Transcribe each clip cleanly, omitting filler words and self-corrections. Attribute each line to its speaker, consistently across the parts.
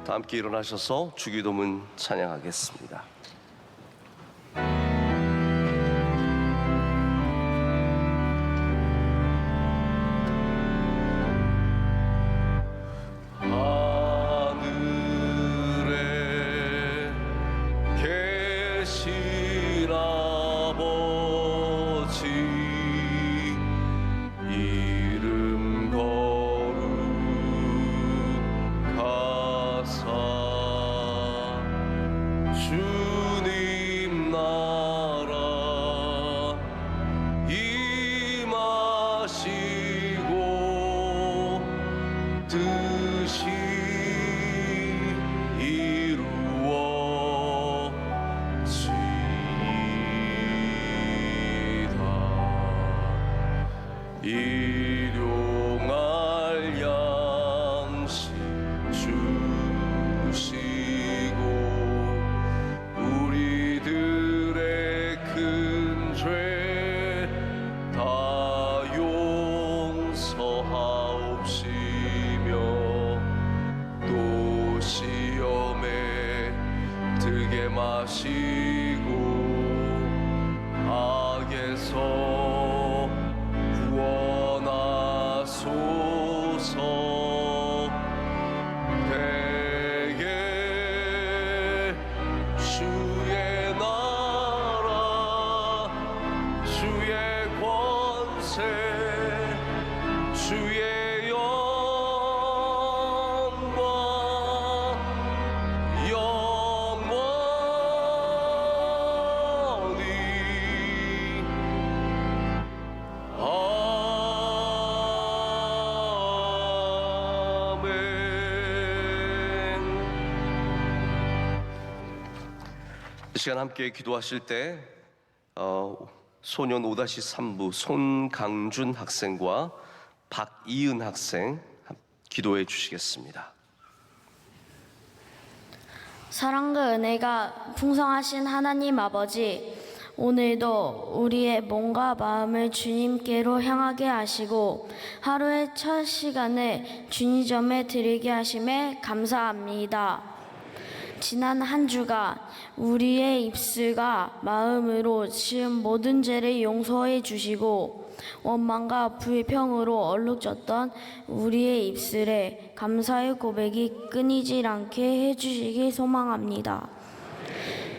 Speaker 1: 다 함께 일어나셔서 주기도문 찬양하겠습니다. 일용할 양식 주시고 우리들의 큰 죄 다 용서하옵시며 또 시험에 들게 마시고 악에서 구원하소서. 대개 주의 나라 주의 권세 주의 영광 영원히 이 시간 함께 기도하실 때 소년 5-3부 손강준 학생과 박이은 학생 기도해 주시겠습니다.
Speaker 2: 사랑과 은혜가 풍성하신 하나님 아버지, 오늘도 우리의 몸과 마음을 주님께로 향하게 하시고 하루의 첫 시간을 주님점에 드리게 하심에 감사합니다. 지난 한 주간 우리의 입술과 마음으로 지은 모든 죄를 용서해 주시고 원망과 불평으로 얼룩졌던 우리의 입술에 감사의 고백이 끊이질 않게 해주시기 소망합니다.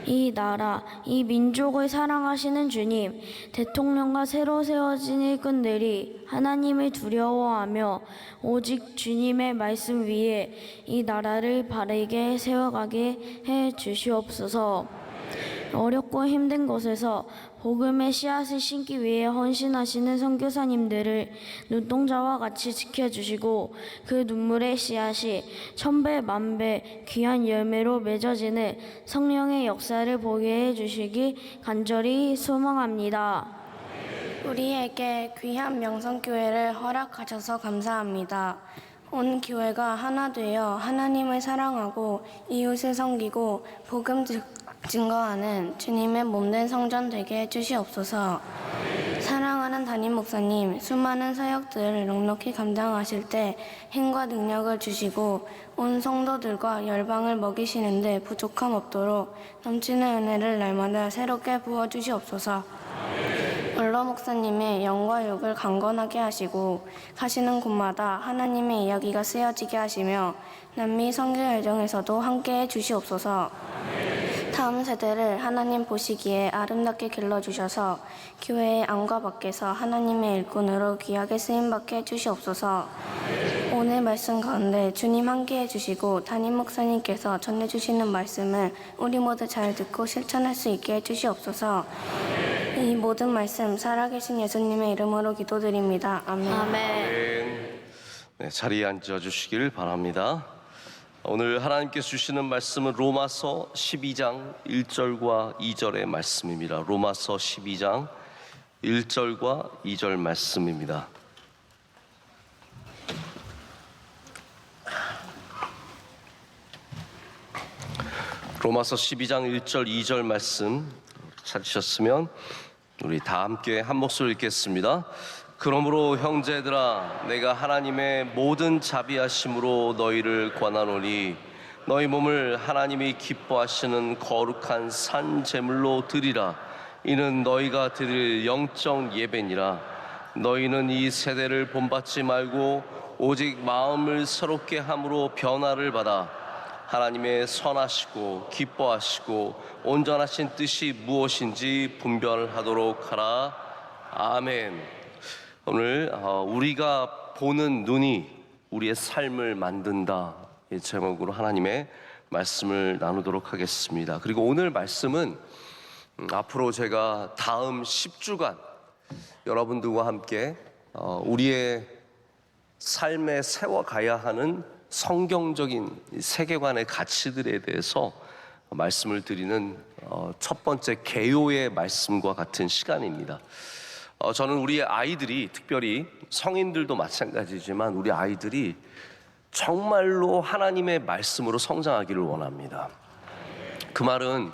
Speaker 2: 이 나라, 이 민족을 사랑하시는 주님, 대통령과 새로 세워진 일꾼들이 하나님을 두려워하며 오직 주님의 말씀 위에 이 나라를 바르게 세워가게 해 주시옵소서. 어렵고 힘든 곳에서 복음의 씨앗을 심기 위해 헌신하시는 선교사님들을 눈동자와 같이 지켜주시고 그 눈물의 씨앗이 천배 만배 귀한 열매로 맺어지는 성령의 역사를 보게 해주시기 간절히 소망합니다.
Speaker 3: 우리에게 귀한 명성교회를 허락하셔서 감사합니다. 온 교회가 하나 되어 하나님을 사랑하고 이웃을 섬기고 복음 증거하는 주님의 몸된 성전 되게 해주시옵소서. 사랑하는 담임 목사님, 수많은 사역들을 넉넉히 감당하실 때 힘과 능력을 주시고 온 성도들과 열방을 먹이시는데 부족함 없도록 넘치는 은혜를 날마다 새롭게 부어주시옵소서. 원로 목사님의 영과 육을 강건하게 하시고 가시는 곳마다 하나님의 이야기가 쓰여지게 하시며 남미 선교 여정에서도 함께해 주시옵소서. 다음 세대를 하나님 보시기에 아름답게 길러주셔서 교회의 안과 밖에서 하나님의 일꾼으로 귀하게 쓰임받게 해주시옵소서. 오늘 말씀 가운데 주님 함께해 주시고 담임 목사님께서 전해주시는 말씀을 우리 모두 잘 듣고 실천할 수 있게 해주시옵소서. 이 모든 말씀 살아계신 예수님의 이름으로 기도드립니다. 아멘.
Speaker 2: 아멘.
Speaker 1: 네, 자리에 앉아주시길 바랍니다. 오늘 하나님께서 주시는 말씀은 로마서 12장 1절과 2절의 말씀입니다. 로마서 12장 1절과 2절 말씀입니다. 로마서 12장 1절 2절 말씀 찾으셨으면 우리 다 함께 한 목소리 읽겠습니다. 그러므로 형제들아, 내가 하나님의 모든 자비하심으로 너희를 권하노니 너희 몸을 하나님이 기뻐하시는 거룩한 산 제물로 드리라. 이는 너희가 드릴 영적 예배니라. 너희는 이 세대를 본받지 말고 오직 마음을 새롭게 함으로 변화를 받아 하나님의 선하시고 기뻐하시고 온전하신 뜻이 무엇인지 분별하도록 하라. 아멘. 오늘 우리가 보는 눈이 우리의 삶을 만든다, 이 제목으로 하나님의 말씀을 나누도록 하겠습니다. 그리고 오늘 말씀은 앞으로 제가 다음 10주간 여러분들과 함께 우리의 삶에 세워가야 하는 성경적인 세계관의 가치들에 대해서 말씀을 드리는 첫 번째 개요의 말씀과 같은 시간입니다. 저는 우리 아이들이, 특별히 성인들도 마찬가지지만 우리 아이들이 정말로 하나님의 말씀으로 성장하기를 원합니다. 그 말은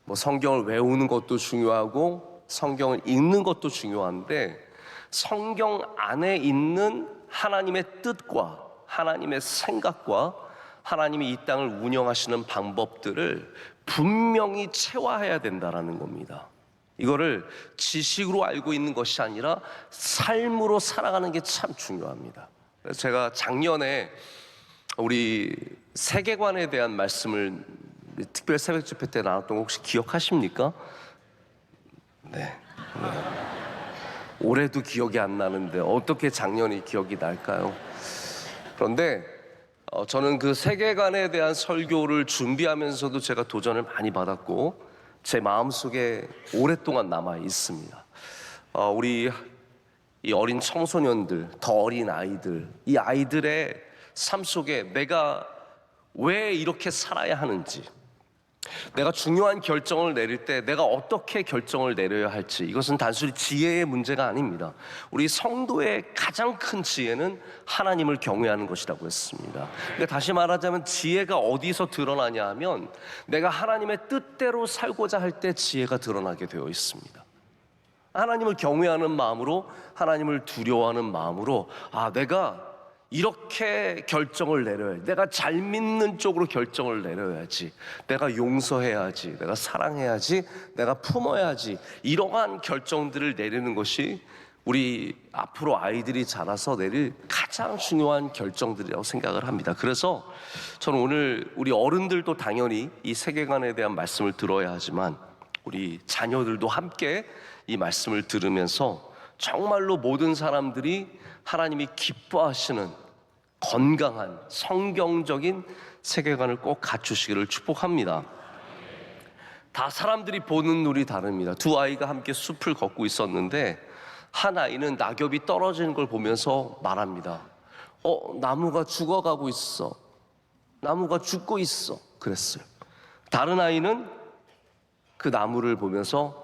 Speaker 1: 뭐 성경을 외우는 것도 중요하고 성경을 읽는 것도 중요한데, 성경 안에 있는 하나님의 뜻과 하나님의 생각과 하나님이 이 땅을 운영하시는 방법들을 분명히 체화해야 된다는 겁니다. 이거를 지식으로 알고 있는 것이 아니라 삶으로 살아가는 게 참 중요합니다. 그래서 제가 작년에 우리 세계관에 대한 말씀을 특별 새벽 집회 때 나눴던 거 혹시 기억하십니까? 네. 올해도 기억이 안 나는데 어떻게 작년이 기억이 날까요? 그런데 저는 그 세계관에 대한 설교를 준비하면서도 제가 도전을 많이 받았고 제 마음속에 오랫동안 남아 있습니다. 우리 이 어린 청소년들, 더 어린 아이들, 이 아이들의 삶 속에 내가 왜 이렇게 살아야 하는지, 내가 중요한 결정을 내릴 때 내가 어떻게 결정을 내려야 할지, 이것은 단순히 지혜의 문제가 아닙니다. 우리 성도의 가장 큰 지혜는 하나님을 경외하는 것이라고 했습니다. 그러니까 다시 말하자면 지혜가 어디서 드러나냐 하면 내가 하나님의 뜻대로 살고자 할 때 지혜가 드러나게 되어 있습니다. 하나님을 경외하는 마음으로, 하나님을 두려워하는 마음으로, 내가 이렇게 결정을 내려야 해, 내가 잘 믿는 쪽으로 결정을 내려야지, 내가 용서해야지, 내가 사랑해야지, 내가 품어야지, 이러한 결정들을 내리는 것이 우리 앞으로 아이들이 자라서 내릴 가장 중요한 결정들이라고 생각을 합니다. 그래서 저는 오늘 우리 어른들도 당연히 이 세계관에 대한 말씀을 들어야 하지만 우리 자녀들도 함께 이 말씀을 들으면서 정말로 모든 사람들이 하나님이 기뻐하시는 건강한 성경적인 세계관을 꼭 갖추시기를 축복합니다. 다 사람들이 보는 눈이 다릅니다. 두 아이가 함께 숲을 걷고 있었는데 한 아이는 낙엽이 떨어지는 걸 보면서 말합니다. 나무가 죽어가고 있어, 나무가 죽고 있어, 그랬어요. 다른 아이는 그 나무를 보면서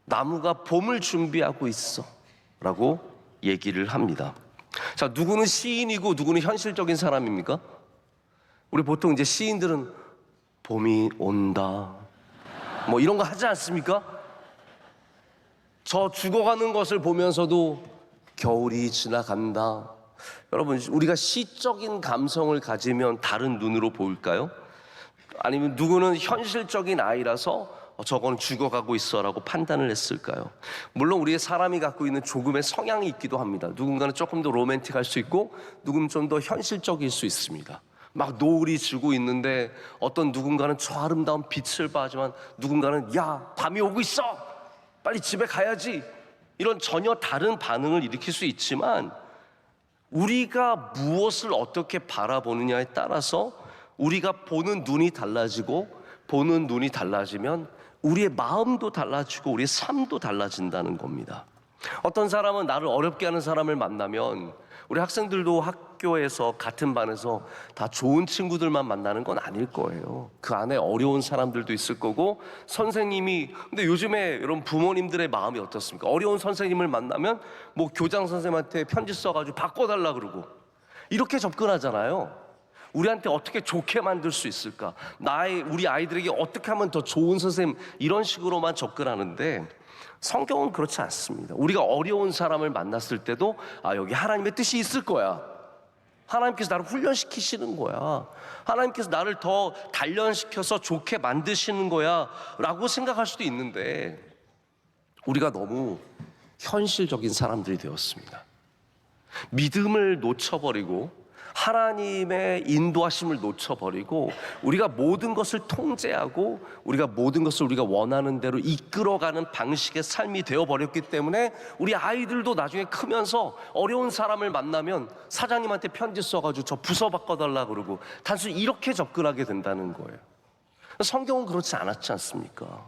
Speaker 1: 나무가 봄을 준비하고 있어 라고 얘기를 합니다. 자, 누구는 시인이고 누구는 현실적인 사람입니까? 우리 보통 이제 시인들은 봄이 온다 뭐 이런 거 하지 않습니까? 저 죽어가는 것을 보면서도 겨울이 지나간다. 여러분, 우리가 시적인 감성을 가지면 다른 눈으로 보일까요? 아니면 누구는 현실적인 아이라서 저건 죽어가고 있어라고 판단을 했을까요? 물론 우리의 사람이 갖고 있는 조금의 성향이 있기도 합니다. 누군가는 조금 더 로맨틱할 수 있고 누군가는 좀 더 현실적일 수 있습니다. 막 노을이 지고 있는데 어떤 누군가는 저 아름다운 빛을 봐, 하지만 누군가는 야, 밤이 오고 있어, 빨리 집에 가야지, 이런 전혀 다른 반응을 일으킬 수 있지만 우리가 무엇을 어떻게 바라보느냐에 따라서 우리가 보는 눈이 달라지고, 보는 눈이 달라지면 우리의 마음도 달라지고 우리의 삶도 달라진다는 겁니다. 어떤 사람은 나를 어렵게 하는 사람을 만나면, 우리 학생들도 학교에서 같은 반에서 다 좋은 친구들만 만나는 건 아닐 거예요. 그 안에 어려운 사람들도 있을 거고, 선생님이, 근데 요즘에 여러분 부모님들의 마음이 어떻습니까? 어려운 선생님을 만나면 뭐 교장 선생님한테 편지 써가지고 바꿔달라 그러고 이렇게 접근하잖아요. 우리한테 어떻게 좋게 만들 수 있을까? 우리 아이들에게 어떻게 하면 더 좋은 선생님, 이런 식으로만 접근하는데 성경은 그렇지 않습니다. 우리가 어려운 사람을 만났을 때도 여기 하나님의 뜻이 있을 거야, 하나님께서 나를 훈련시키시는 거야. 하나님께서 나를 더 단련시켜서 좋게 만드시는 거야 라고 생각할 수도 있는데, 우리가 너무 현실적인 사람들이 되었습니다. 믿음을 놓쳐버리고 하나님의 인도하심을 놓쳐버리고 우리가 모든 것을 통제하고 우리가 모든 것을 우리가 원하는 대로 이끌어가는 방식의 삶이 되어버렸기 때문에 우리 아이들도 나중에 크면서 어려운 사람을 만나면 사장님한테 편지 써가지고 저 부서 바꿔달라 그러고 단순히 이렇게 접근하게 된다는 거예요. 성경은 그렇지 않았지 않습니까?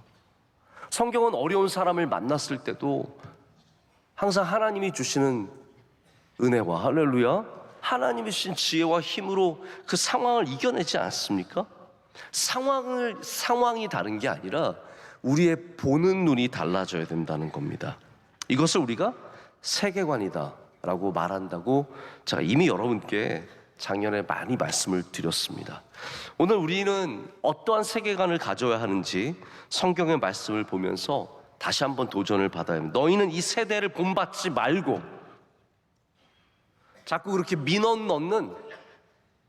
Speaker 1: 성경은 어려운 사람을 만났을 때도 항상 하나님이 주시는 은혜와, 할렐루야, 하나님이 주신 지혜와 힘으로 그 상황을 이겨내지 않습니까? 상황이 다른 게 아니라 우리의 보는 눈이 달라져야 된다는 겁니다. 이것을 우리가 세계관이다 라고 말한다고 제가 이미 여러분께 작년에 많이 말씀을 드렸습니다. 오늘 우리는 어떠한 세계관을 가져야 하는지 성경의 말씀을 보면서 다시 한번 도전을 받아야 합니다. 너희는 이 세대를 본받지 말고 자꾸 그렇게 민원 넣는,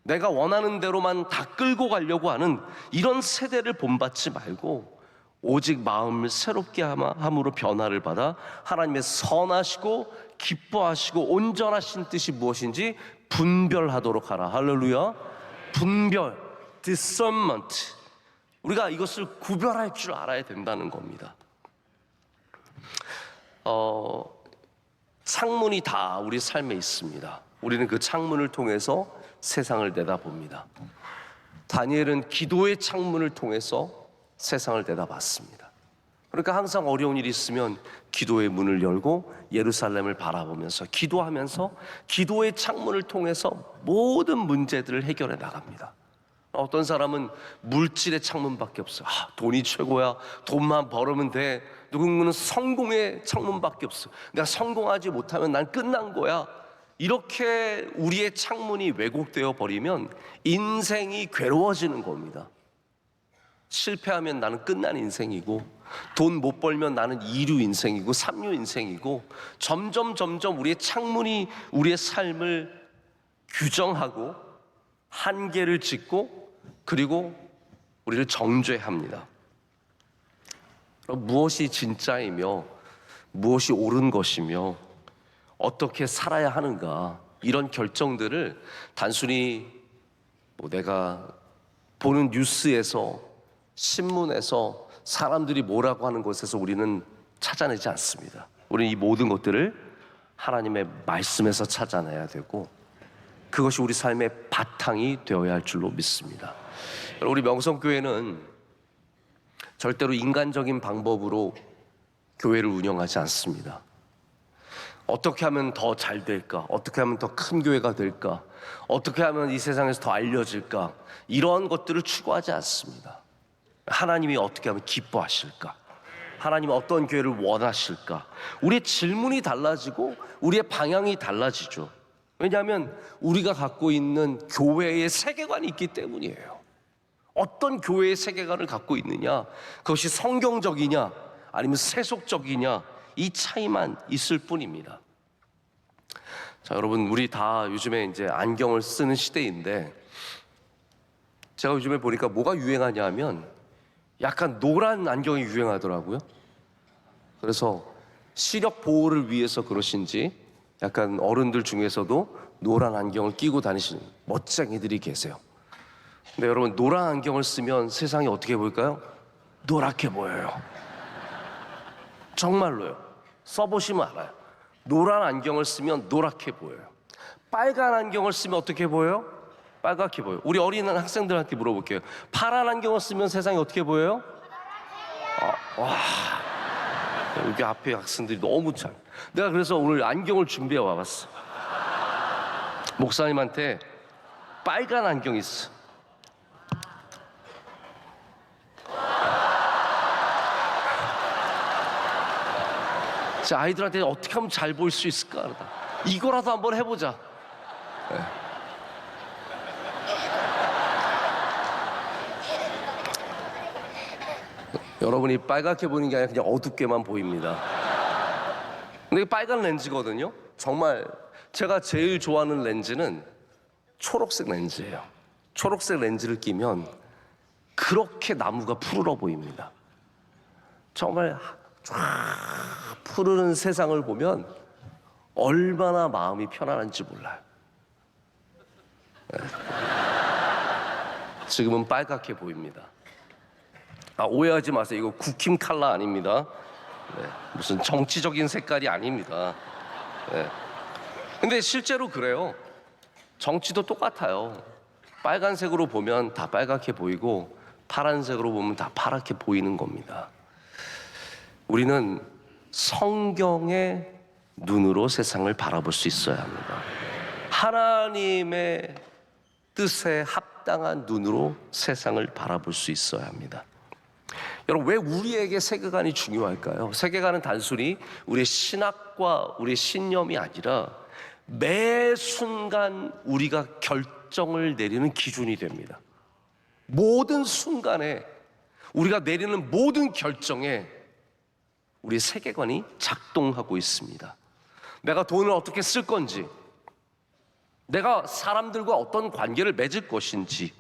Speaker 1: 내가 원하는 대로만 다 끌고 가려고 하는 이런 세대를 본받지 말고 오직 마음을 새롭게 함으로 변화를 받아 하나님의 선하시고 기뻐하시고 온전하신 뜻이 무엇인지 분별하도록 하라. 할렐루야. 분별, discernment. 우리가 이것을 구별할 줄 알아야 된다는 겁니다. 창문이 다 우리 삶에 있습니다. 우리는 그 창문을 통해서 세상을 내다봅니다. 다니엘은 기도의 창문을 통해서 세상을 내다봤습니다. 그러니까 항상 어려운 일이 있으면 기도의 문을 열고 예루살렘을 바라보면서 기도하면서 기도의 창문을 통해서 모든 문제들을 해결해 나갑니다. 어떤 사람은 물질의 창문밖에 없어요. 돈이 최고야. 돈만 벌으면 돼. 누군가는 성공의 창문밖에 없어. 내가 성공하지 못하면 난 끝난 거야. 이렇게 우리의 창문이 왜곡되어 버리면 인생이 괴로워지는 겁니다. 실패하면 나는 끝난 인생이고, 돈 못 벌면 나는 2류 인생이고 3류 인생이고, 점점 우리의 창문이 우리의 삶을 규정하고 한계를 짓고 그리고 우리를 정죄합니다. 무엇이 진짜이며 무엇이 옳은 것이며 어떻게 살아야 하는가, 이런 결정들을 단순히 내가 보는 뉴스에서, 신문에서, 사람들이 뭐라고 하는 곳에서 우리는 찾아내지 않습니다. 우리는 이 모든 것들을 하나님의 말씀에서 찾아내야 되고 그것이 우리 삶의 바탕이 되어야 할 줄로 믿습니다. 우리 명성교회는 절대로 인간적인 방법으로 교회를 운영하지 않습니다. 어떻게 하면 더 잘 될까? 어떻게 하면 더 큰 교회가 될까? 어떻게 하면 이 세상에서 더 알려질까? 이러한 것들을 추구하지 않습니다. 하나님이 어떻게 하면 기뻐하실까? 하나님은 어떤 교회를 원하실까? 우리의 질문이 달라지고 우리의 방향이 달라지죠. 왜냐하면 우리가 갖고 있는 교회의 세계관이 있기 때문이에요. 어떤 교회의 세계관을 갖고 있느냐, 그것이 성경적이냐 아니면 세속적이냐, 이 차이만 있을 뿐입니다. 자, 여러분, 우리 다 요즘에 이제 안경을 쓰는 시대인데, 제가 요즘에 보니까 뭐가 유행하냐면 약간 노란 안경이 유행하더라고요. 그래서 시력 보호를 위해서 그러신지 약간 어른들 중에서도 노란 안경을 끼고 다니시는 멋쟁이들이 계세요. 근데 여러분, 노란 안경을 쓰면 세상이 어떻게 보일까요? 노랗게 보여요. 정말로요. 써보시면 알아요. 노란 안경을 쓰면 노랗게 보여요. 빨간 안경을 쓰면 어떻게 보여요? 빨갛게 보여요. 우리 어린 학생들한테 물어볼게요. 파란 안경을 쓰면 세상이 어떻게 보여요? 와, 여기 앞에 학생들이 너무 잘. 내가 그래서 오늘 안경을 준비해 와봤어. 목사님한테 빨간 안경 있어. 아이들한테 어떻게 하면 잘 보일 수 있을까? 이거라도 한번 해보자. 네. 여러분이 빨갛게 보이는 게 아니라 그냥 어둡게만 보입니다. 근데 이게 빨간 렌즈거든요. 정말 제가 제일 좋아하는 렌즈는 초록색 렌즈예요. 초록색 렌즈를 끼면 그렇게 나무가 푸르러 보입니다. 정말 쫙 푸르른 세상을 보면 얼마나 마음이 편안한지 몰라요. 네. 지금은 빨갛게 보입니다. 오해하지 마세요. 이거 국힘 컬러 아닙니다. 네. 무슨 정치적인 색깔이 아닙니다. 네. 근데 실제로 그래요. 정치도 똑같아요. 빨간색으로 보면 다 빨갛게 보이고 파란색으로 보면 다 파랗게 보이는 겁니다. 우리는 성경의 눈으로 세상을 바라볼 수 있어야 합니다. 하나님의 뜻에 합당한 눈으로 세상을 바라볼 수 있어야 합니다. 여러분, 왜 우리에게 세계관이 중요할까요? 세계관은 단순히 우리의 신학과 우리의 신념이 아니라 매 순간 우리가 결정을 내리는 기준이 됩니다. 모든 순간에 우리가 내리는 모든 결정에 우리의 세계관이 작동하고 있습니다. 내가 돈을 어떻게 쓸 건지, 내가 사람들과 어떤 관계를 맺을 것인지,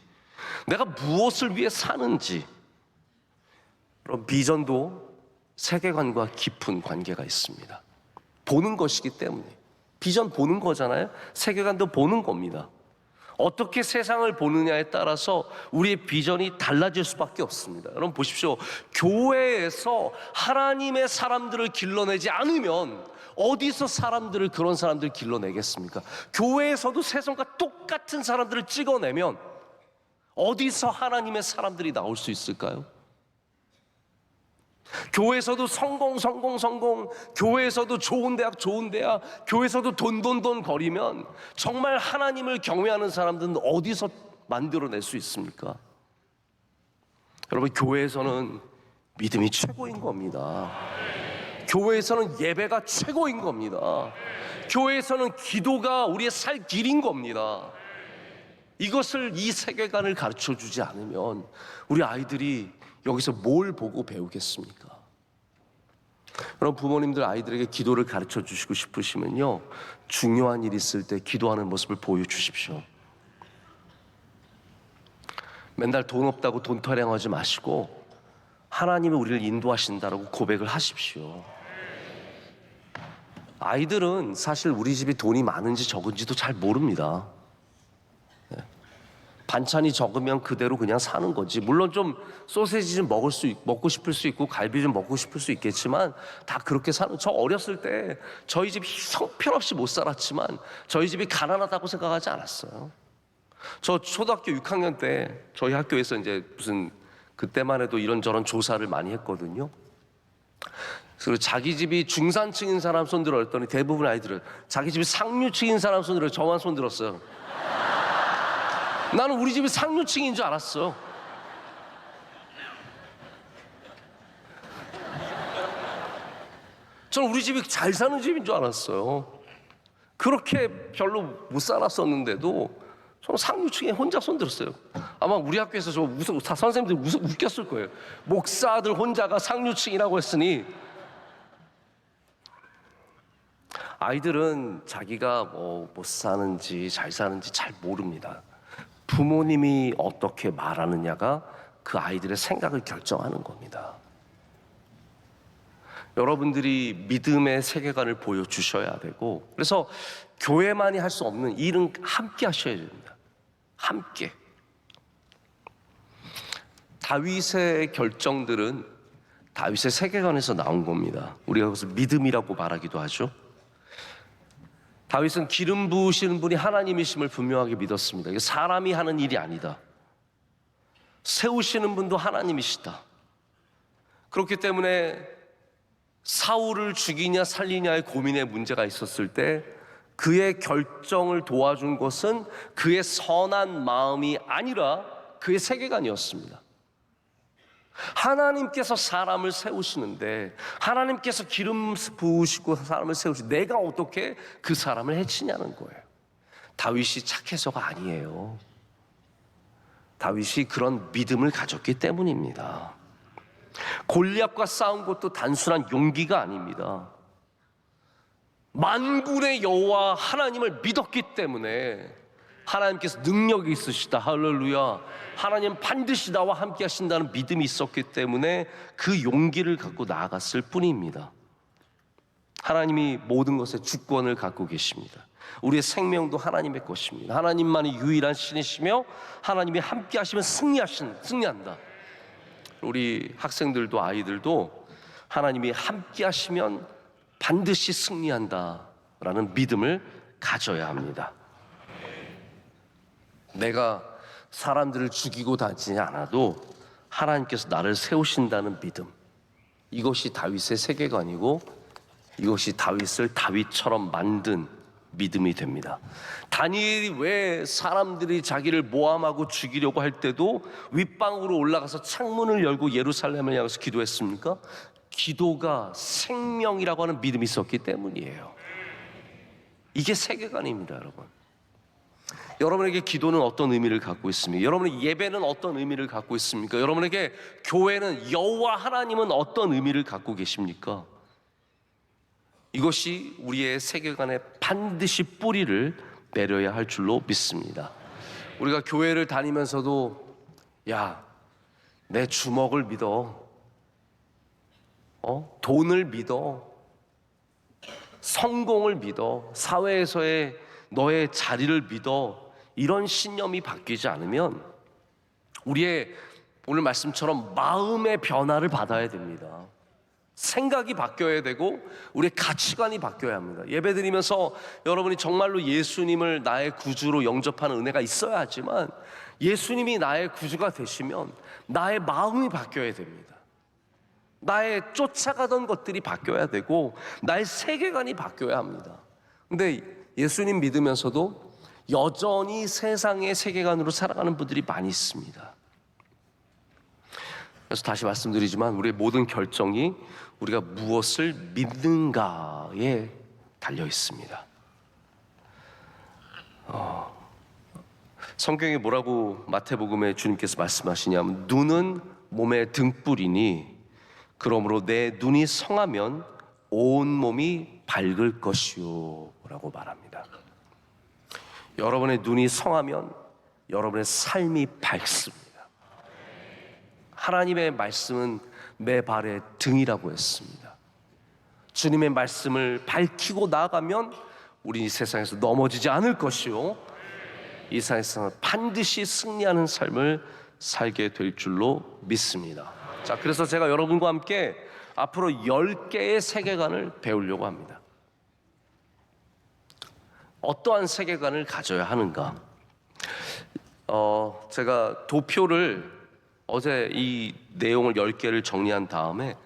Speaker 1: 내가 무엇을 위해 사는지, 그런 비전도 세계관과 깊은 관계가 있습니다. 보는 것이기 때문에. 비전 보는 거잖아요. 세계관도 보는 겁니다. 어떻게 세상을 보느냐에 따라서 우리의 비전이 달라질 수밖에 없습니다. 여러분 보십시오. 교회에서 하나님의 사람들을 길러내지 않으면 어디서 그런 사람들을 길러내겠습니까? 교회에서도 세상과 똑같은 사람들을 찍어내면 어디서 하나님의 사람들이 나올 수 있을까요? 교회에서도 성공, 교회에서도 좋은 대학, 교회에서도 돈 거리면 정말 하나님을 경외하는 사람들은 어디서 만들어낼 수 있습니까? 여러분, 교회에서는 믿음이 최고인 겁니다. 교회에서는 예배가 최고인 겁니다. 교회에서는 기도가 우리의 살 길인 겁니다. 이것을, 이 세계관을 가르쳐 주지 않으면 우리 아이들이 여기서 뭘 보고 배우겠습니까? 여러분, 부모님들 아이들에게 기도를 가르쳐 주시고 싶으시면요, 중요한 일 있을 때 기도하는 모습을 보여주십시오. 맨날 돈 없다고 돈 타령하지 마시고 하나님이 우리를 인도하신다라고 고백을 하십시오. 아이들은 사실 우리 집이 돈이 많은지 적은지도 잘 모릅니다. 반찬이 적으면 그대로 그냥 사는 거지. 물론 좀 소세지 좀 먹고 싶을 수 있고 갈비 좀 먹고 싶을 수 있겠지만 다 그렇게 사는. 저 어렸을 때 저희 집이 형편없이 못 살았지만 저희 집이 가난하다고 생각하지 않았어요. 저 초등학교 6학년 때 저희 학교에서 이제 무슨 그때만 해도 이런저런 조사를 많이 했거든요. 그리고 자기 집이 중산층인 사람 손 들어 했더니 대부분 아이들은 자기 집이 상류층인 사람 손 들어. 저만 손 들었어요. 나는 우리 집이 상류층인 줄 알았어. 저는 우리 집이 잘 사는 집인 줄 알았어요. 그렇게 별로 못 살았었는데도 저는 상류층에 혼자 손들었어요. 아마 우리 학교에서 선생님들 웃겼을 거예요. 목사들 혼자가 상류층이라고 했으니. 아이들은 자기가 못 사는지 잘 사는지 잘 모릅니다. 부모님이 어떻게 말하느냐가 그 아이들의 생각을 결정하는 겁니다. 여러분들이 믿음의 세계관을 보여주셔야 되고, 그래서 교회만이 할 수 없는 일은 함께 하셔야 됩니다. 함께. 다윗의 결정들은 다윗의 세계관에서 나온 겁니다. 우리가 그것을 믿음이라고 말하기도 하죠. 다윗은 기름 부으시는 분이 하나님이심을 분명하게 믿었습니다. 이게 사람이 하는 일이 아니다. 세우시는 분도 하나님이시다. 그렇기 때문에 사울을 죽이냐 살리냐의 고민의 문제가 있었을 때 그의 결정을 도와준 것은 그의 선한 마음이 아니라 그의 세계관이었습니다. 하나님께서 사람을 세우시는데, 하나님께서 기름 부으시고 사람을 세우시는데 내가 어떻게 그 사람을 해치냐는 거예요. 다윗이 착해서가 아니에요. 다윗이 그런 믿음을 가졌기 때문입니다. 골리앗과 싸운 것도 단순한 용기가 아닙니다. 만군의 여호와 하나님을 믿었기 때문에 하나님께서 능력이 있으시다. 할렐루야. 하나님 반드시 나와 함께 하신다는 믿음이 있었기 때문에 그 용기를 갖고 나아갔을 뿐입니다. 하나님이 모든 것에 주권을 갖고 계십니다. 우리의 생명도 하나님의 것입니다. 하나님만이 유일한 신이시며 하나님이 함께 하시면 승리한다. 우리 학생들도 아이들도 하나님이 함께 하시면 반드시 승리한다라는 믿음을 가져야 합니다. 내가 사람들을 죽이고 다니지 않아도 하나님께서 나를 세우신다는 믿음, 이것이 다윗의 세계관이고 이것이 다윗을 다윗처럼 만든 믿음이 됩니다. 다니엘이 왜 사람들이 자기를 모함하고 죽이려고 할 때도 윗방으로 올라가서 창문을 열고 예루살렘을 향해서 기도했습니까? 기도가 생명이라고 하는 믿음이 있었기 때문이에요. 이게 세계관입니다, 여러분. 여러분에게 기도는 어떤 의미를 갖고 있습니까? 여러분의 예배는 어떤 의미를 갖고 있습니까? 여러분에게 교회는, 여호와 하나님은 어떤 의미를 갖고 계십니까? 이것이 우리의 세계관에 반드시 뿌리를 내려야 할 줄로 믿습니다. 우리가 교회를 다니면서도 야, 내 주먹을 믿어, 돈을 믿어, 성공을 믿어, 사회에서의 너의 자리를 믿어, 이런 신념이 바뀌지 않으면 우리의 오늘 말씀처럼 마음의 변화를 받아야 됩니다. 생각이 바뀌어야 되고 우리의 가치관이 바뀌어야 합니다. 예배드리면서 여러분이 정말로 예수님을 나의 구주로 영접하는 은혜가 있어야 하지만 예수님이 나의 구주가 되시면 나의 마음이 바뀌어야 됩니다. 나의 쫓아가던 것들이 바뀌어야 되고 나의 세계관이 바뀌어야 합니다. 근데 예수님 믿으면서도 여전히 세상의 세계관으로 살아가는 분들이 많이 있습니다. 그래서 다시 말씀드리지만 우리의 모든 결정이 우리가 무엇을 믿는가에 달려 있습니다. 성경에 뭐라고 마태복음에 주님께서 말씀하시냐면 눈은 몸의 등불이니 그러므로 내 눈이 성하면 온 몸이 밝을 것이요 라고 말합니다. 여러분의 눈이 성하면 여러분의 삶이 밝습니다. 하나님의 말씀은 내 발의 등이라고 했습니다. 주님의 말씀을 밝히고 나아가면 우리 이 세상에서 넘어지지 않을 것이요, 이 세상에서 반드시 승리하는 삶을 살게 될 줄로 믿습니다. 자, 그래서 제가 여러분과 함께 앞으로 10개의 세계관을 배우려고 합니다. 어떠한 세계관을 가져야 하는가? 제가 도표를 어제 이 내용을 10개를 정리한 다음에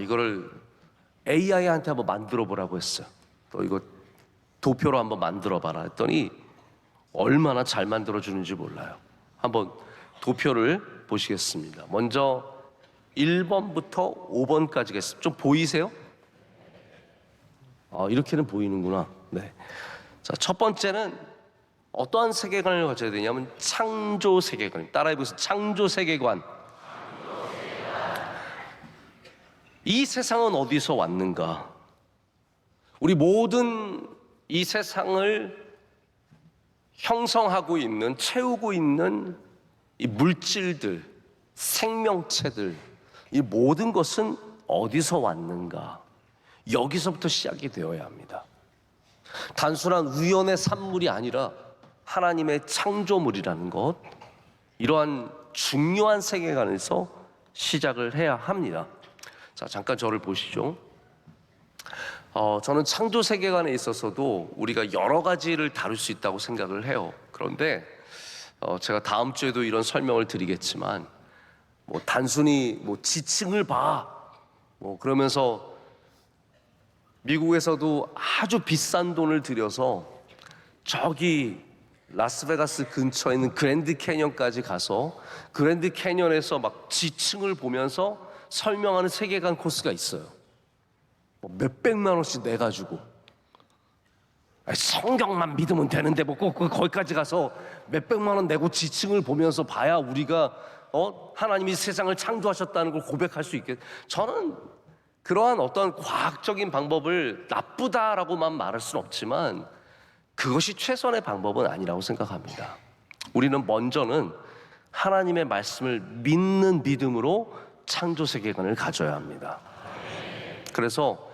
Speaker 1: 이거를 AI한테 한번 만들어 보라고 했어요. 또 이거 도표로 한번 만들어 봐라 했더니 얼마나 잘 만들어 주는지 몰라요. 한번 도표를 보시겠습니다. 먼저 1번부터 5번까지가 좀 보이세요? 이렇게는 보이는구나. 네. 자, 첫 번째는 어떠한 세계관을 가져야 되냐면 창조 세계관. 따라해보세요. 창조 세계관. 이 세상은 어디서 왔는가? 우리 모든 이 세상을 형성하고 있는, 채우고 있는 이 물질들, 생명체들, 이 모든 것은 어디서 왔는가? 여기서부터 시작이 되어야 합니다. 단순한 우연의 산물이 아니라 하나님의 창조물이라는 것, 이러한 중요한 세계관에서 시작을 해야 합니다. 자, 잠깐 저를 보시죠. 저는 창조 세계관에 있어서도 우리가 여러 가지를 다룰 수 있다고 생각을 해요. 그런데 제가 다음 주에도 이런 설명을 드리겠지만 단순히 지층을 봐 그러면서 미국에서도 아주 비싼 돈을 들여서 저기 라스베가스 근처에 있는 그랜드 캐년까지 가서 그랜드 캐년에서 막 지층을 보면서 설명하는 세계관 코스가 있어요. 몇백만 원씩 내가지고 성경만 믿으면 되는데 꼭 거기까지 가서 몇백만 원 내고 지층을 보면서 봐야 우리가 하나님이 세상을 창조하셨다는 걸 고백할 수 있겠. 저는 그러한 어떤 과학적인 방법을 나쁘다라고만 말할 수는 없지만 그것이 최선의 방법은 아니라고 생각합니다. 우리는 먼저는 하나님의 말씀을 믿는 믿음으로 창조 세계관을 가져야 합니다. 그래서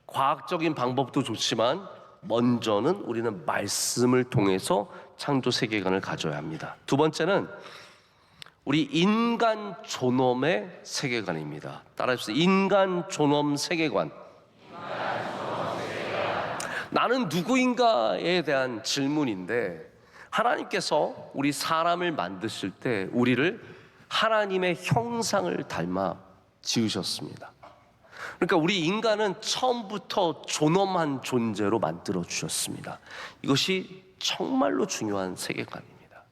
Speaker 1: 과학적인 방법도 좋지만 먼저는 우리는 말씀을 통해서 창조 세계관을 가져야 합니다. 두 번째는 우리 인간 존엄의 세계관입니다. 따라해주세요. 인간 존엄 세계관. 나는 누구인가에 대한 질문인데, 하나님께서 우리 사람을 만드실 때 우리를 하나님의 형상을 닮아 지으셨습니다. 그러니까 우리 인간은 처음부터 존엄한 존재로 만들어 주셨습니다. 이것이 정말로 중요한 세계관입니다.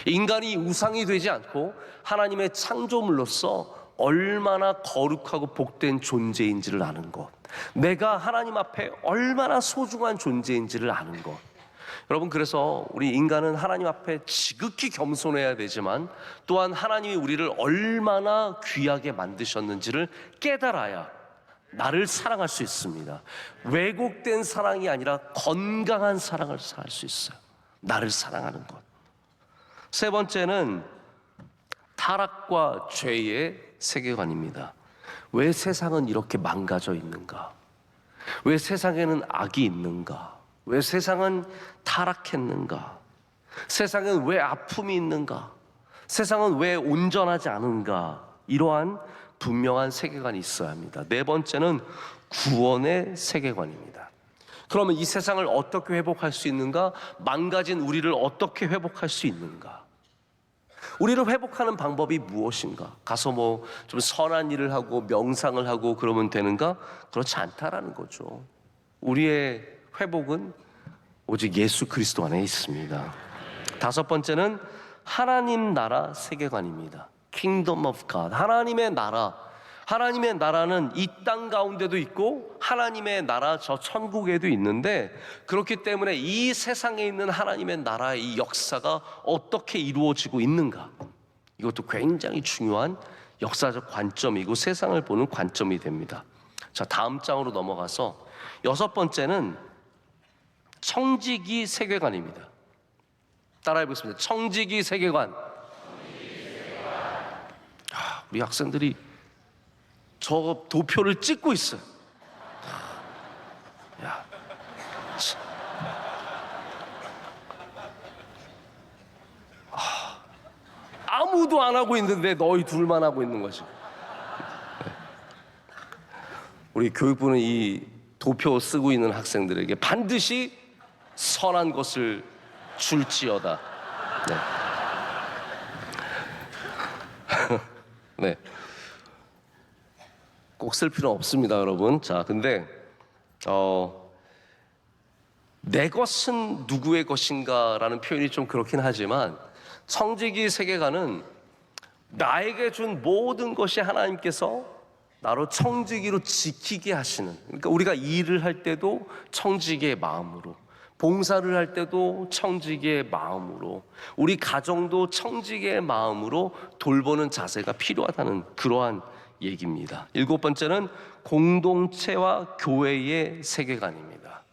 Speaker 1: 인간이 우상이 되지 않고 하나님의 창조물로서 얼마나 거룩하고 복된 존재인지를 아는 것, 내가 하나님 앞에 얼마나 소중한 존재인지를 아는 것. 여러분, 그래서 우리 인간은 하나님 앞에 지극히 겸손해야 되지만 또한 하나님이 우리를 얼마나 귀하게 만드셨는지를 깨달아야 나를 사랑할 수 있습니다. 왜곡된 사랑이 아니라 건강한 사랑을 할 수 있어요. 나를 사랑하는 것. 세 번째는 타락과 죄의 세계관입니다. 왜 세상은 이렇게 망가져 있는가? 왜 세상에는 악이 있는가? 왜 세상은 타락했는가? 세상엔 왜 아픔이 있는가? 세상은 왜 온전하지 않은가? 이러한 분명한 세계관이 있어야 합니다. 네 번째는 구원의 세계관입니다. 그러면 이 세상을 어떻게 회복할 수 있는가? 망가진 우리를 어떻게 회복할 수 있는가? 우리를 회복하는 방법이 무엇인가? 가서 뭐 좀 선한 일을 하고 명상을 하고 그러면 되는가? 그렇지 않다라는 거죠. 우리의 회복은 오직 예수 그리스도 안에 있습니다. 다섯 번째는 하나님 나라 세계관입니다. Kingdom of God. 하나님의 나라. 하나님의 나라는 이 땅 가운데도 있고 하나님의 나라 저 천국에도 있는데, 그렇기 때문에 이 세상에 있는 하나님의 나라의 이 역사가 어떻게 이루어지고 있는가, 이것도 굉장히 중요한 역사적 관점이고 세상을 보는 관점이 됩니다. 자, 다음 장으로 넘어가서 여섯 번째는 청지기 세계관입니다. 따라해 보겠습니다. 청지기 세계관. 우리 학생들이 저 도표를 찍고 있어요. 야, 아무도 안 하고 있는데 너희 둘만 하고 있는 거지. 우리 교육부는 이 도표 쓰고 있는 학생들에게 반드시 선한 것을 줄지어다. 네. 꼭 쓸 필요는 없습니다, 여러분. 자, 근데 내 것은 누구의 것인가라는 표현이 좀 그렇긴 하지만 청지기 세계관은 나에게 준 모든 것이 하나님께서 나로 청지기로 지키게 하시는, 그러니까 우리가 일을 할 때도 청지기의 마음으로, 봉사를 할 때도 청지기의 마음으로, 우리 가정도 청지기의 마음으로 돌보는 자세가 필요하다는 그러한 얘기입니다. 일곱 번째는 공동체와 교회의 세계관입니다.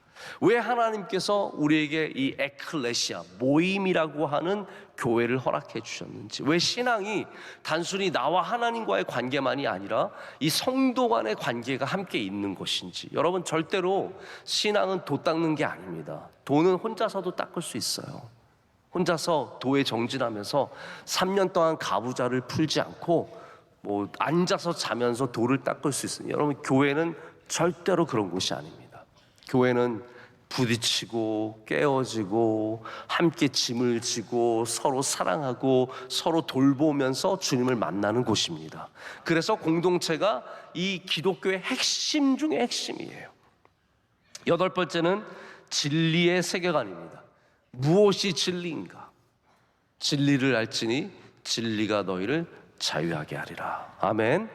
Speaker 1: 왜 하나님께서 우리에게 이 에클레시아, 모임이라고 하는 교회를 허락해 주셨는지, 왜 신앙이 단순히 나와 하나님과의 관계만이 아니라 이 성도 간의 관계가 함께 있는 것인지. 여러분, 절대로 신앙은 도 닦는 게 아닙니다. 도는 혼자서도 닦을 수 있어요. 혼자서 도에 정진하면서 3년 동안 가부좌를 풀지 않고 뭐 앉아서 자면서 도를 닦을 수 있습니다. 여러분, 교회는 절대로 그런 곳이 아닙니다. 교회는 부딪히고 깨어지고 함께 짐을 지고 서로 사랑하고 서로 돌보면서 주님을 만나는 곳입니다. 그래서 공동체가 이 기독교의 핵심 중의 핵심이에요. 여덟 번째는 진리의 세계관입니다. 무엇이 진리인가? 진리를 알지니 진리가 너희를 자유하게 하리라. 아멘.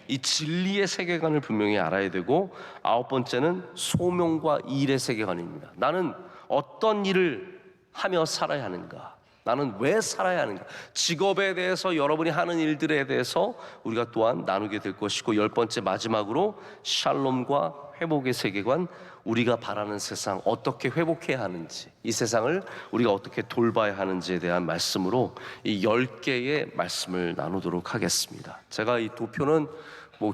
Speaker 1: 이 진리의 세계관을 분명히 알아야 되고, 아홉 번째는 소명과 일의 세계관입니다. 나는 어떤 일을 하며 살아야 하는가? 나는 왜 살아야 하는가? 직업에 대해서, 여러분이 하는 일들에 대해서 우리가 또한 나누게 될 것이고, 열 번째 마지막으로 샬롬과 회복의 세계관, 우리가 바라는 세상 어떻게 회복해야 하는지, 이 세상을 우리가 어떻게 돌봐야 하는지에 대한 말씀으로 이 10개의 말씀을 나누도록 하겠습니다. 제가 이 도표는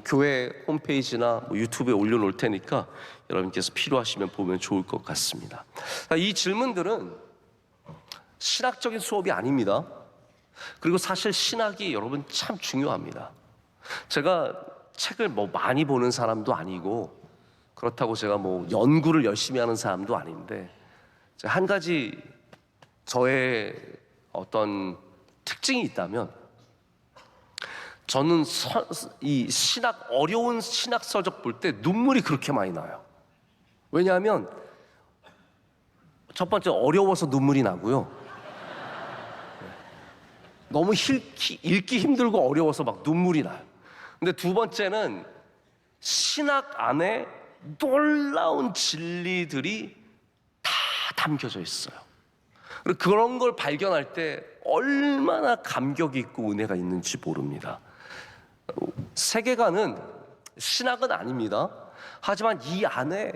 Speaker 1: 교회 홈페이지나 유튜브에 올려놓을 테니까 여러분께서 필요하시면 보면 좋을 것 같습니다. 이 질문들은 신학적인 수업이 아닙니다. 그리고 사실 신학이 여러분 참 중요합니다. 제가 책을 많이 보는 사람도 아니고 그렇다고 제가 연구를 열심히 하는 사람도 아닌데, 한 가지 저의 어떤 특징이 있다면, 저는 이 어려운 신학 서적 볼 때 눈물이 그렇게 많이 나요. 왜냐하면 첫 번째 어려워서 눈물이 나고요. 너무 읽기 힘들고 어려워서 막 눈물이 나요. 근데 두 번째는 신학 안에 놀라운 진리들이 다 담겨져 있어요. 그리고 그런 걸 발견할 때 얼마나 감격이 있고 은혜가 있는지 모릅니다. 세계관은 신학은 아닙니다. 하지만 이 안에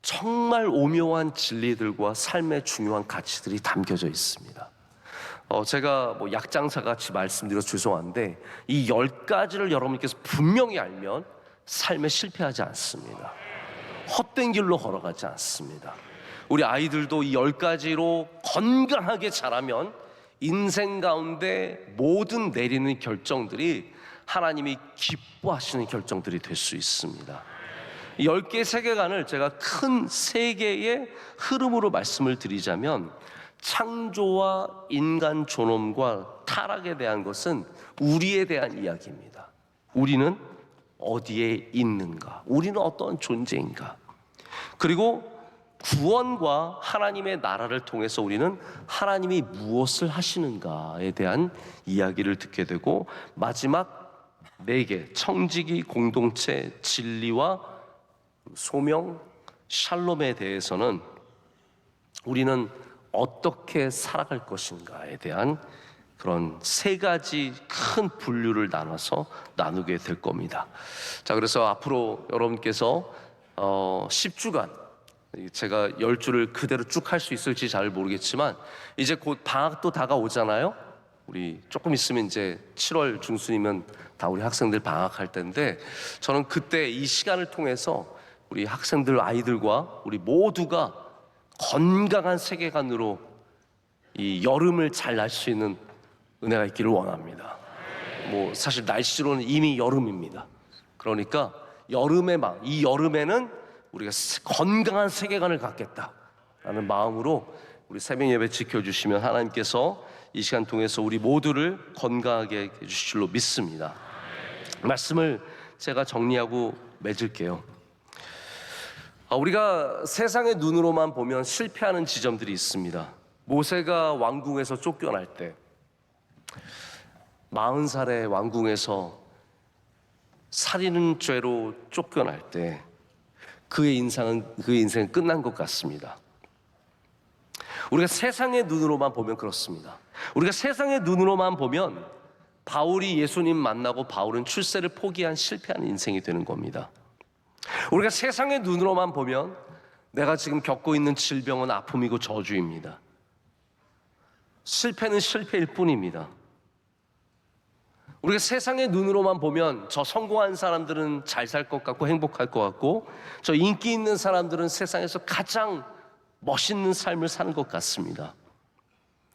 Speaker 1: 정말 오묘한 진리들과 삶의 중요한 가치들이 담겨져 있습니다. 제가 약장사 같이 말씀드려서 죄송한데, 이 10가지를 여러분께서 분명히 알면 삶에 실패하지 않습니다. 헛된 길로 걸어가지 않습니다. 우리 아이들도 이 10가지로 건강하게 자라면 인생 가운데 모든 내리는 결정들이 하나님이 기뻐하시는 결정들이 될 수 있습니다. 10개의 세계관을 제가 큰 3개의 흐름으로 말씀을 드리자면, 창조와 인간 존엄과 타락에 대한 것은 우리에 대한 이야기입니다. 우리는 어디에 있는가? 우리는 어떤 존재인가? 그리고 구원과 하나님의 나라를 통해서 우리는 하나님이 무엇을 하시는가에 대한 이야기를 듣게 되고, 마지막 4개, 청지기, 공동체, 진리와 소명, 샬롬에 대해서는 우리는 어떻게 살아갈 것인가에 대한 그런 3가지 큰 분류를 나누게 될 겁니다. 자, 그래서 앞으로 여러분께서 10주간, 제가 10주를 그대로 쭉 할 수 있을지 잘 모르겠지만, 이제 곧 방학도 다가오잖아요. 우리 조금 있으면 이제 7월 중순이면 다 우리 학생들 방학할 텐데, 저는 그때 이 시간을 통해서 우리 학생들, 아이들과 우리 모두가 건강한 세계관으로 이 여름을 잘 날 수 있는 은혜가 있기를 원합니다. 사실 날씨로는 이미 여름입니다. 그러니까 이 여름에는 우리가 건강한 세계관을 갖겠다라는 마음으로 우리 새벽 예배 지켜주시면 하나님께서 이 시간 통해서 우리 모두를 건강하게 해주실 줄로 믿습니다. 말씀을 제가 정리하고 맺을게요. 우리가 세상의 눈으로만 보면 실패하는 지점들이 있습니다. 모세가 왕궁에서 쫓겨날 때, 40살의 왕궁에서 살인죄로 쫓겨날 때 그의 인생은 끝난 것 같습니다. 우리가 세상의 눈으로만 보면 그렇습니다. 우리가 세상의 눈으로만 보면 바울이 예수님 만나고 바울은 출세를 포기한 실패한 인생이 되는 겁니다. 우리가 세상의 눈으로만 보면 내가 지금 겪고 있는 질병은 아픔이고 저주입니다. 실패는 실패일 뿐입니다. 우리가 세상의 눈으로만 보면 저 성공한 사람들은 잘 살 것 같고 행복할 것 같고, 저 인기 있는 사람들은 세상에서 가장 멋있는 삶을 사는 것 같습니다.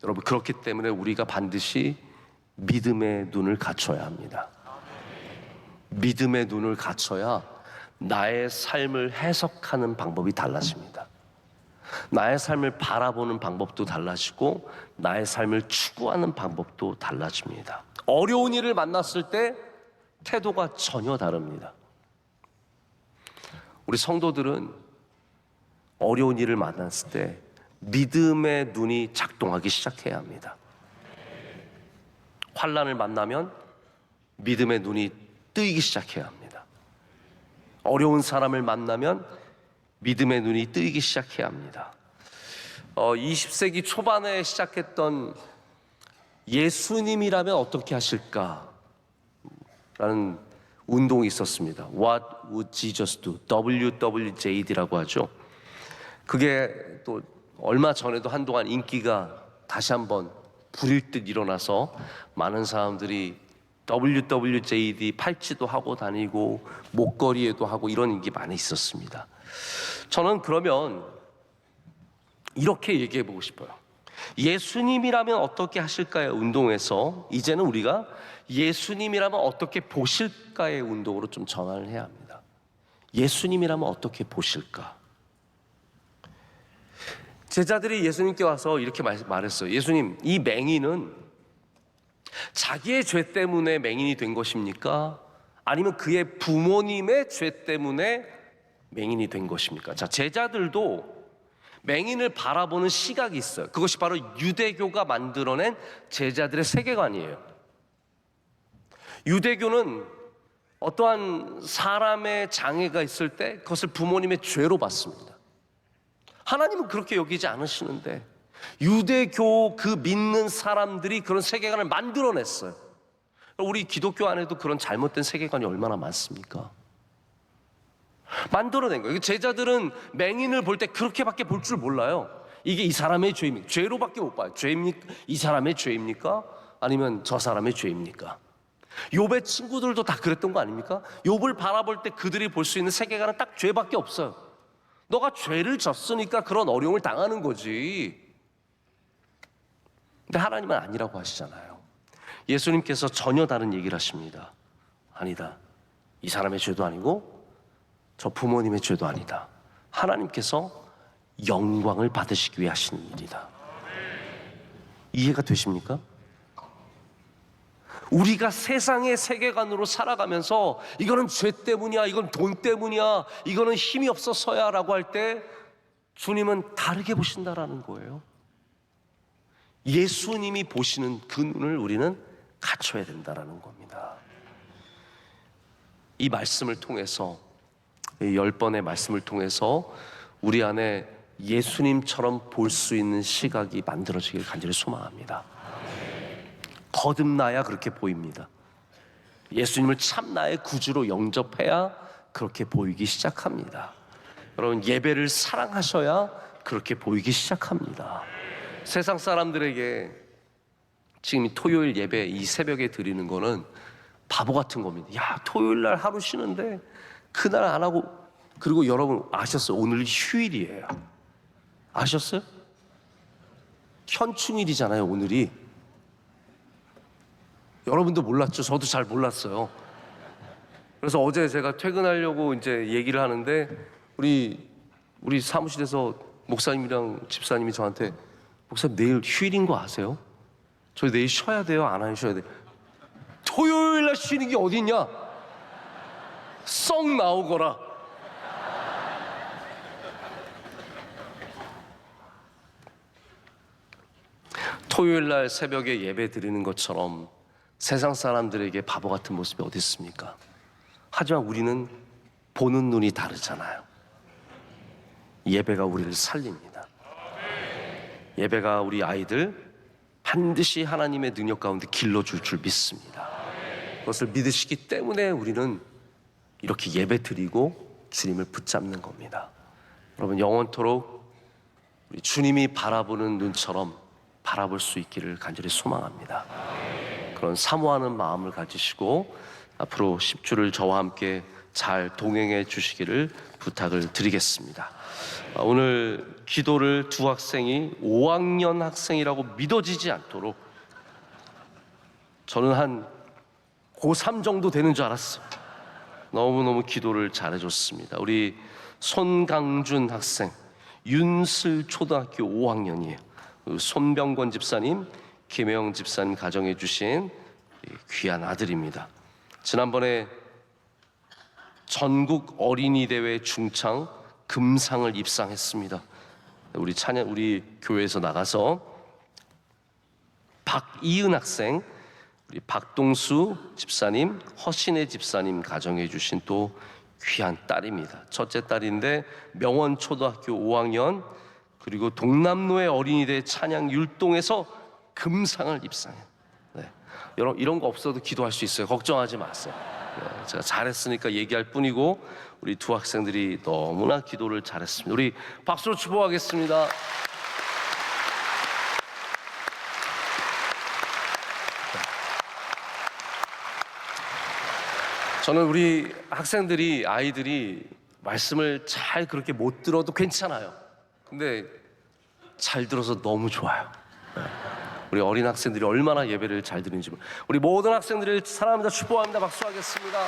Speaker 1: 여러분, 그렇기 때문에 우리가 반드시 믿음의 눈을 갖춰야 합니다. 믿음의 눈을 갖춰야 나의 삶을 해석하는 방법이 달라집니다. 나의 삶을 바라보는 방법도 달라지고 나의 삶을 추구하는 방법도 달라집니다. 어려운 일을 만났을 때 태도가 전혀 다릅니다. 우리 성도들은 어려운 일을 만났을 때 믿음의 눈이 작동하기 시작해야 합니다. 환난을 만나면 믿음의 눈이 뜨이기 시작해야 합니다. 어려운 사람을 만나면 믿음의 눈이 뜨이기 시작해야 합니다. 20세기 초반에 시작했던 예수님이라면 어떻게 하실까? 라는 운동이 있었습니다. What would Jesus do? WWJD라고 하죠. 그게 또 얼마 전에도 한동안 인기가 다시 한번 불일 듯 일어나서 많은 사람들이 WWJD 팔찌도 하고 다니고 목걸이에도 하고 이런 인기 많이 있었습니다. 저는 그러면 이렇게 얘기해 보고 싶어요. 예수님이라면 어떻게 하실까의 운동에서 이제는 우리가 예수님이라면 어떻게 보실까의 운동으로 좀 전환을 해야 합니다. 예수님이라면 어떻게 보실까? 제자들이 예수님께 와서 이렇게 말했어요. 예수님, 이 맹인은 자기의 죄 때문에 맹인이 된 것입니까? 아니면 그의 부모님의 죄 때문에 맹인이 된 것입니까? 자, 제자들도 맹인을 바라보는 시각이 있어요. 그것이 바로 유대교가 만들어낸 제자들의 세계관이에요. 유대교는 어떠한 사람의 장애가 있을 때 그것을 부모님의 죄로 봤습니다. 하나님은 그렇게 여기지 않으시는데 유대교 그 믿는 사람들이 그런 세계관을 만들어냈어요. 우리 기독교 안에도 그런 잘못된 세계관이 얼마나 많습니까? 만들어낸 거예요. 제자들은 맹인을 볼 때 그렇게밖에 볼 줄 몰라요. 이게 이 사람의 죄입니까? 죄로밖에 못 봐요. 죄입니까? 이 사람의 죄입니까? 아니면 저 사람의 죄입니까? 욥의 친구들도 다 그랬던 거 아닙니까? 욥을 바라볼 때 그들이 볼 수 있는 세계관은 딱 죄밖에 없어요. 너가 죄를 졌으니까 그런 어려움을 당하는 거지. 근데 하나님은 아니라고 하시잖아요. 예수님께서 전혀 다른 얘기를 하십니다. 아니다. 이 사람의 죄도 아니고 저 부모님의 죄도 아니다. 하나님께서 영광을 받으시기 위해 하시는 일이다. 이해가 되십니까? 우리가 세상의 세계관으로 살아가면서 이거는 죄 때문이야, 이건 돈 때문이야, 이거는 힘이 없어서야 라고 할 때 주님은 다르게 보신다라는 거예요. 예수님이 보시는 그 눈을 우리는 갖춰야 된다라는 겁니다. 이 말씀을 통해서, 이 10번의 말씀을 통해서 우리 안에 예수님처럼 볼 수 있는 시각이 만들어지길 간절히 소망합니다. 거듭나야 그렇게 보입니다. 예수님을 참 나의 구주로 영접해야 그렇게 보이기 시작합니다. 여러분, 예배를 사랑하셔야 그렇게 보이기 시작합니다. 세상 사람들에게 지금 이 토요일 예배 이 새벽에 드리는 거는 바보 같은 겁니다. 야, 토요일 날 하루 쉬는데 그날 안 하고. 그리고 여러분 아셨어요? 오늘 휴일이에요. 아셨어요? 현충일이잖아요, 오늘이. 여러분도 몰랐죠? 저도 잘 몰랐어요. 그래서 어제 제가 퇴근하려고 이제 얘기를 하는데 우리 사무실에서 목사님이랑 집사님이 저한테 목사님 내일 휴일인 거 아세요? 저희 내일 쉬어야 돼요? 안 쉬어야 돼요? 토요일 날 쉬는 게 어딨냐? 썩 나오거라. 토요일 날 새벽에 예배 드리는 것처럼 세상 사람들에게 바보 같은 모습이 어디 있습니까? 하지만 우리는 보는 눈이 다르잖아요. 예배가 우리를 살립니다. 예배가 우리 아이들 반드시 하나님의 능력 가운데 길러줄 줄 믿습니다. 그것을 믿으시기 때문에 우리는 이렇게 예배 드리고 주님을 붙잡는 겁니다. 여러분, 영원토록 우리 주님이 바라보는 눈처럼 바라볼 수 있기를 간절히 소망합니다. 그런 사모하는 마음을 가지시고 앞으로 10주를 저와 함께 잘 동행해 주시기를 부탁을 드리겠습니다. 오늘 기도를 두 학생이 5학년 학생이라고 믿어지지 않도록, 저는 한 고3 정도 되는 줄 알았어요. 너무너무 기도를 잘해줬습니다. 우리 손강준 학생, 윤슬 초등학교 5학년이에요. 손병권 집사님, 김혜영 집사님 가정해 주신 귀한 아들입니다. 지난번에 전국 어린이 대회 중창 금상을 입상했습니다. 우리 교회에서 나가서 박이은 학생, 우리 박동수 집사님, 허신혜 집사님 가정해 주신 또 귀한 딸입니다. 첫째 딸인데 명원 초등학교 5학년, 그리고 동남로의 어린이대 찬양 율동에서 금상을 입상해요. 네. 여러분, 이런 거 없어도 기도할 수 있어요. 걱정하지 마세요. 제가 잘했으니까 얘기할 뿐이고 우리 두 학생들이 너무나 기도를 잘했습니다. 우리 박수로 축복하겠습니다. 저는 우리 아이들이 말씀을 잘 그렇게 못 들어도 괜찮아요. 근데 잘 들어서 너무 좋아요. 우리 어린 학생들이 얼마나 예배를 잘 드리는지. 우리 모든 학생들을 사랑합니다. 축복합니다. 박수하겠습니다.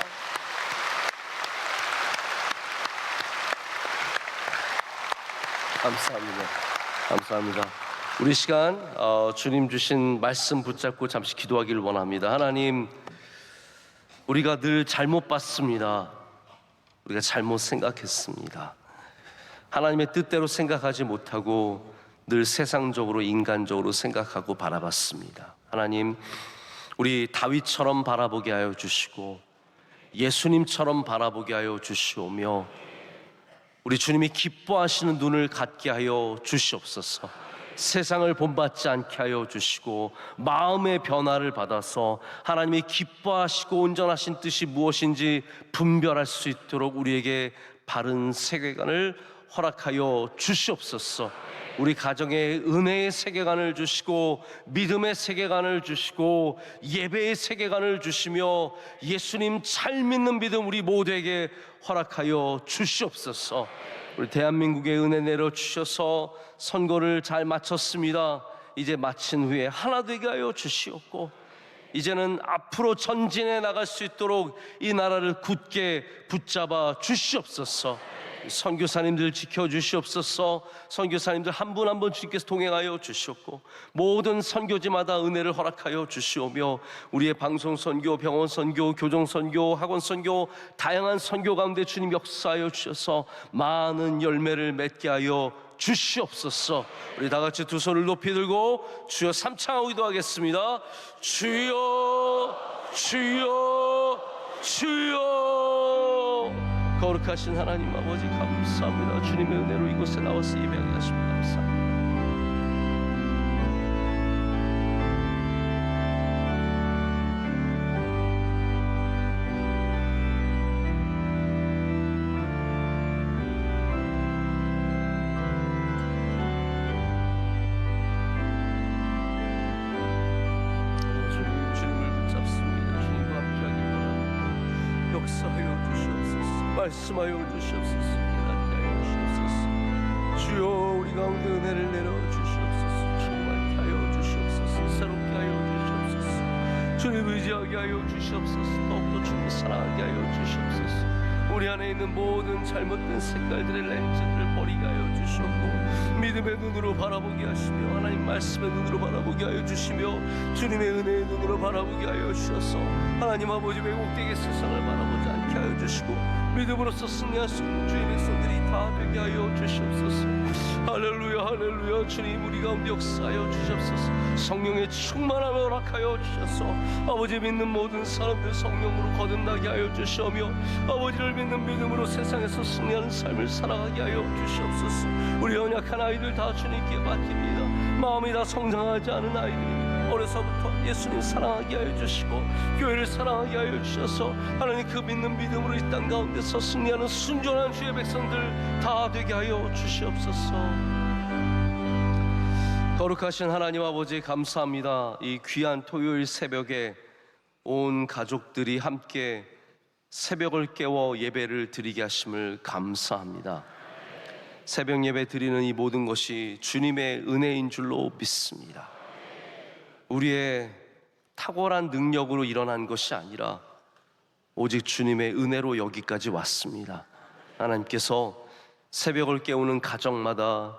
Speaker 1: 감사합니다. 우리 시간 주님 주신 말씀 붙잡고 잠시 기도하기를 원합니다. 하나님, 우리가 늘 잘못 봤습니다. 우리가 잘못 생각했습니다. 하나님의 뜻대로 생각하지 못하고 늘 세상적으로 인간적으로 생각하고 바라봤습니다. 하나님, 우리 다윗처럼 바라보게 하여 주시고 예수님처럼 바라보게 하여 주시오며 우리 주님이 기뻐하시는 눈을 갖게 하여 주시옵소서. 세상을 본받지 않게 하여 주시고 마음의 변화를 받아서 하나님이 기뻐하시고 온전하신 뜻이 무엇인지 분별할 수 있도록 우리에게 바른 세계관을 허락하여 주시옵소서. 우리 가정에 은혜의 세계관을 주시고 믿음의 세계관을 주시고 예배의 세계관을 주시며 예수님 잘 믿는 믿음 우리 모두에게 허락하여 주시옵소서. 우리 대한민국에 은혜 내려주셔서 선거를 잘 마쳤습니다. 이제 마친 후에 하나 되게 하여 주시옵고 이제는 앞으로 전진해 나갈 수 있도록 이 나라를 굳게 붙잡아 주시옵소서. 선교사님들 지켜주시옵소서. 선교사님들 한 분 한 분 주님께서 동행하여 주시옵고 모든 선교지마다 은혜를 허락하여 주시오며 우리의 방송 선교, 병원 선교, 교정 선교, 학원 선교 다양한 선교 가운데 주님 역사하여 주셔서 많은 열매를 맺게 하여 주시옵소서. 우리 다 같이 두 손을 높이 들고 주여 삼창하고 기도하겠습니다. 주여 주여 주여. 거룩하신 하나님 아버지 감사합니다. 주님의 은혜로 이곳에 나와서 예배하게 하십니다. 감사합니다. 주님을 붙잡습니다. 주님과 함께하기 원합니다. 역사하여 주시옵소서. 말씀하여 주시옵소서. 깨닫게 하여 주시옵소서. 주여 우리 가운데 은혜를 내려 주시옵소서. 충만케 하여 주시옵소서. 새롭게 하여 주시옵소서. 주님 의지하게 하여 주시옵소서. 더욱더 주님 사랑하게 하여 주시옵소서. 우리 안에 있는 모든 잘못된 색깔들의 렌즈들을 버리게 하여 주시옵고 믿음의 눈으로 바라보게 하시며 하나님 말씀의 눈으로 바라보게 하여 주시며 주님의 은혜의 눈으로 바라보게 하여 주셔서 하나님 아버지 왜곡되게 세상을 바라보지 않게 하여 주시고 믿음으로써 승리할 수 있는 주의 백성들이 다 되게 하여 주시옵소서. 할렐루야 할렐루야. 주님 우리 가운데 역사하여 주시옵소서. 성령의 충만함을 허락하여 주셔서 아버지 믿는 모든 사람들 성령으로 거듭나게 하여 주시오며 아버지를 믿는 믿음으로 세상에서 승리하는 삶을 살아가게 하여 주시옵소서. 우리 연약한 아이들 다 주님께 맡깁니다. 마음이 다 성장하지 않은 아이들입니다. 어려서부터 예수님 사랑하게 하여 주시고 교회를 사랑하게 하여 주셔서 하나님 그 믿는 믿음으로 이 땅 가운데서 승리하는 순전한 주의 백성들 다 되게 하여 주시옵소서. 거룩하신 하나님 아버지 감사합니다. 이 귀한 토요일 새벽에 온 가족들이 함께 새벽을 깨워 예배를 드리게 하심을 감사합니다. 새벽 예배 드리는 이 모든 것이 주님의 은혜인 줄로 믿습니다. 우리의 탁월한 능력으로 일어난 것이 아니라 오직 주님의 은혜로 여기까지 왔습니다. 하나님께서 새벽을 깨우는 가정마다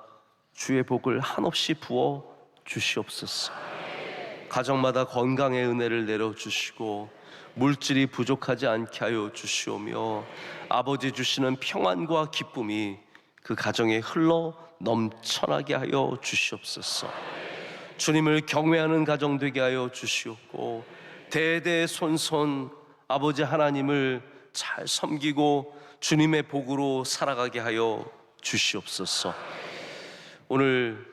Speaker 1: 주의 복을 한없이 부어 주시옵소서. 가정마다 건강의 은혜를 내려주시고 물질이 부족하지 않게 하여 주시오며 아버지 주시는 평안과 기쁨이 그 가정에 흘러 넘쳐나게 하여 주시옵소서. 주님을 경외하는 가정 되게 하여 주시옵고 대대손손 아버지 하나님을 잘 섬기고 주님의 복으로 살아가게 하여 주시옵소서. 오늘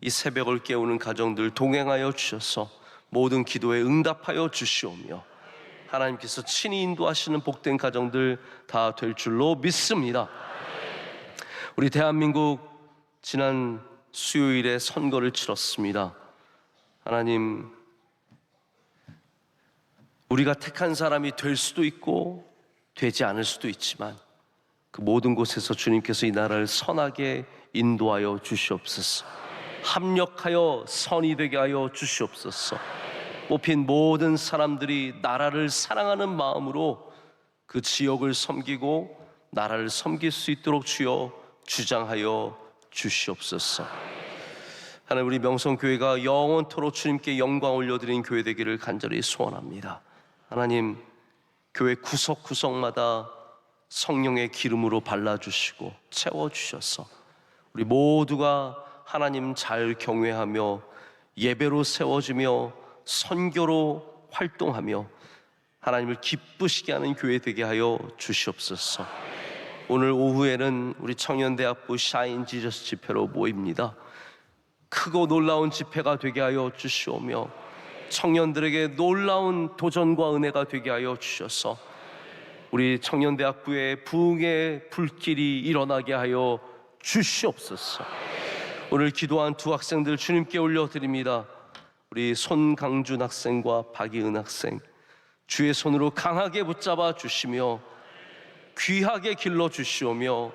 Speaker 1: 이 새벽을 깨우는 가정들 동행하여 주셔서 모든 기도에 응답하여 주시오며 하나님께서 친히 인도하시는 복된 가정들 다 될 줄로 믿습니다. 우리 대한민국 지난 수요일에 선거를 치렀습니다. 하나님, 우리가 택한 사람이 될 수도 있고 되지 않을 수도 있지만 그 모든 곳에서 주님께서 이 나라를 선하게 인도하여 주시옵소서. 합력하여 선이 되게 하여 주시옵소서. 뽑힌 모든 사람들이 나라를 사랑하는 마음으로 그 지역을 섬기고 나라를 섬길 수 있도록 주여 주장하여 주시옵소서. 하나님, 우리 명성교회가 영원토록 주님께 영광 올려드리는 교회 되기를 간절히 소원합니다. 하나님, 교회 구석구석마다 성령의 기름으로 발라주시고 채워주셔서 우리 모두가 하나님 잘 경외하며 예배로 세워지며 선교로 활동하며 하나님을 기쁘시게 하는 교회 되게 하여 주시옵소서. 오늘 오후에는 우리 청년대학부 샤인 지저스 집회로 모입니다. 크고 놀라운 집회가 되게 하여 주시오며 청년들에게 놀라운 도전과 은혜가 되게 하여 주셔서 우리 청년대학부의 부흥의 불길이 일어나게 하여 주시옵소서. 오늘 기도한 두 학생들 주님께 올려드립니다. 우리 손강준 학생과 박이은 학생, 주의 손으로 강하게 붙잡아 주시며 귀하게 길러 주시오며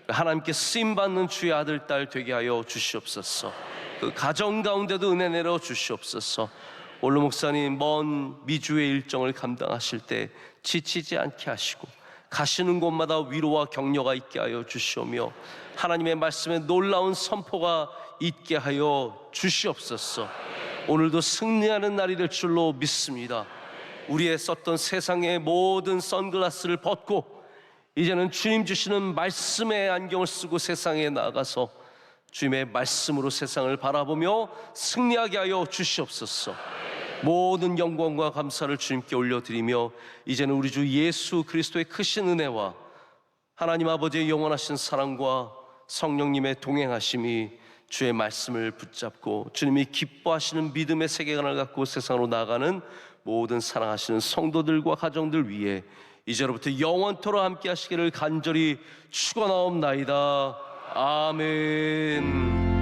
Speaker 1: 하나님께 쓰임받는 주의 아들, 딸 되게 하여 주시옵소서. 그 가정 가운데도 은혜 내려 주시옵소서. 원로 목사님 먼 미주의 일정을 감당하실 때 지치지 않게 하시고 가시는 곳마다 위로와 격려가 있게 하여 주시오며 하나님의 말씀에 놀라운 선포가 있게 하여 주시옵소서. 오늘도 승리하는 날이 될 줄로 믿습니다. 우리의 썼던 세상의 모든 선글라스를 벗고 이제는 주님 주시는 말씀의 안경을 쓰고 세상에 나가서 주님의 말씀으로 세상을 바라보며 승리하게 하여 주시옵소서. 모든 영광과 감사를 주님께 올려드리며 이제는 우리 주 예수 그리스도의 크신 은혜와 하나님 아버지의 영원하신 사랑과 성령님의 동행하심이 주의 말씀을 붙잡고 주님이 기뻐하시는 믿음의 세계관을 갖고 세상으로 나아가는 모든 사랑하시는 성도들과 가정들 위해 이제로부터 영원토록 함께 하시기를 간절히 축원하옵나이다. 아멘.